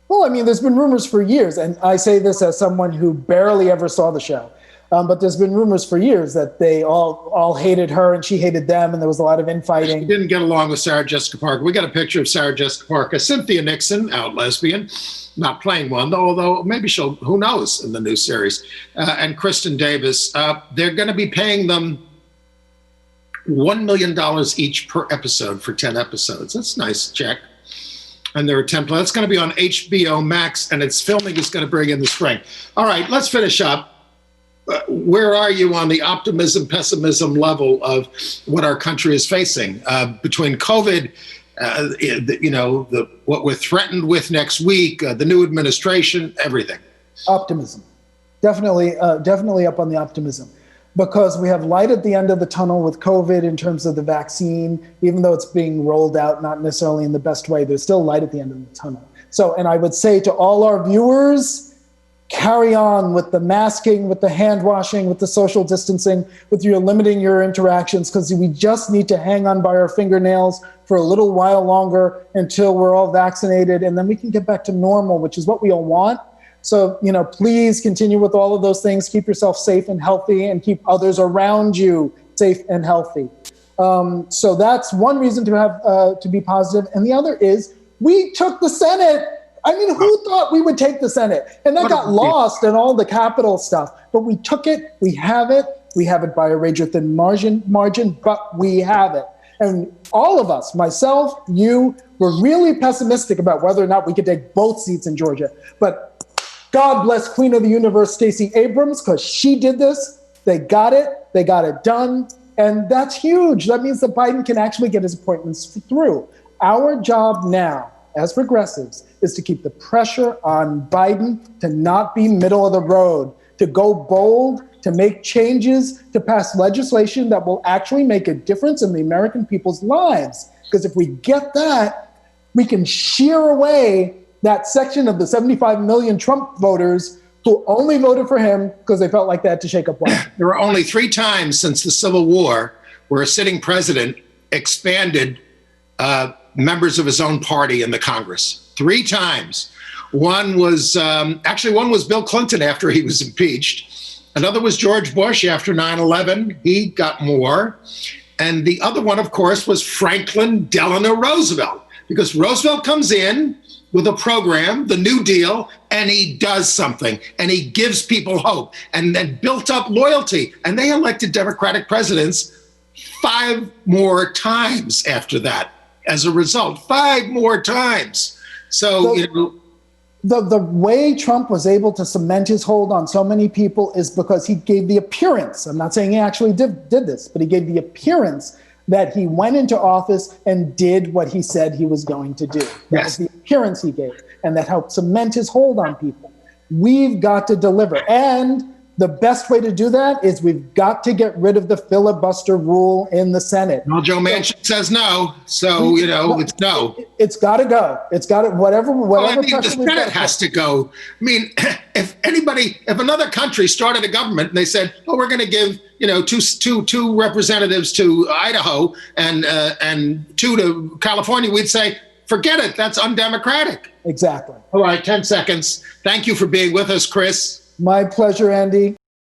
Well, I mean, there's been rumors for years, and I say this as someone who barely ever saw the show. But there's been rumors for years that they all hated her and she hated them, and there was a lot of infighting. She didn't get along with Sarah Jessica Parker. We got a picture of Sarah Jessica Parker. Cynthia Nixon, out lesbian, not playing one, though, although maybe she'll, who knows, in the new series. And Kristen Davis, they're going to be paying them $1 million each per episode for 10 episodes. That's a nice check. And there are 10. That's going to be on HBO Max, and its filming is going to bring in the spring. All right, let's finish up. Where are you on the optimism, pessimism level of what our country is facing between COVID, what we're threatened with next week, the new administration, everything? Optimism, definitely up on the optimism, because we have light at the end of the tunnel with COVID in terms of the vaccine. Even though it's being rolled out, not necessarily in the best way, there's still light at the end of the tunnel. So, and I would say to all our viewers, carry on with the masking, with the hand washing, with the social distancing, with your limiting your interactions, because we just need to hang on by our fingernails for a little while longer until we're all vaccinated, and then we can get back to normal, which is what we all want. So, please continue with all of those things. Keep yourself safe and healthy, and keep others around you safe and healthy. So that's one reason to have to be positive. And the other is we took the Senate. I mean, who thought we would take the Senate? And that got lost in all the Capitol stuff. But we took it. We have it. We have it by a razor-thin margin, but we have it. And all of us, myself, you, were really pessimistic about whether or not we could take both seats in Georgia. But God bless Queen of the Universe, Stacey Abrams, because she did this. They got it done. And that's huge. That means that Biden can actually get his appointments through. Our job now, as progressives, is to keep the pressure on Biden to not be middle of the road, to go bold, to make changes, to pass legislation that will actually make a difference in the American people's lives. Because if we get that, we can shear away that section of the 75 million Trump voters who only voted for him because they felt like they had to shake up Washington. There were only 3 times since the Civil War where a sitting president expanded members of his own party in the Congress. 3 times. One was Bill Clinton after he was impeached. Another was George Bush after 9/11. He got more. And the other one, of course, was Franklin Delano Roosevelt, because Roosevelt comes in with a program, the New Deal, and he does something, and he gives people hope, and then built up loyalty. And they elected Democratic presidents 5 more times after that. As a result, 5 more times. So, the way Trump was able to cement his hold on so many people is because he gave the appearance. I'm not saying he actually did this, but he gave the appearance that he went into office and did what he said he was going to do. That was the appearance he gave, and that helped cement his hold on people. We've got to deliver. And the best way to do that is we've got to get rid of the filibuster rule in the Senate. Well, Joe Manchin says no, so it's no. It's got to go. It's got to whatever. The Senate has to go. I mean, if another country started a government and they said, "Oh, we're going to give two representatives to Idaho and 2 to California," we'd say, "Forget it. That's undemocratic." Exactly. All right, 10 seconds. Thank you for being with us, Chris. My pleasure, Andy.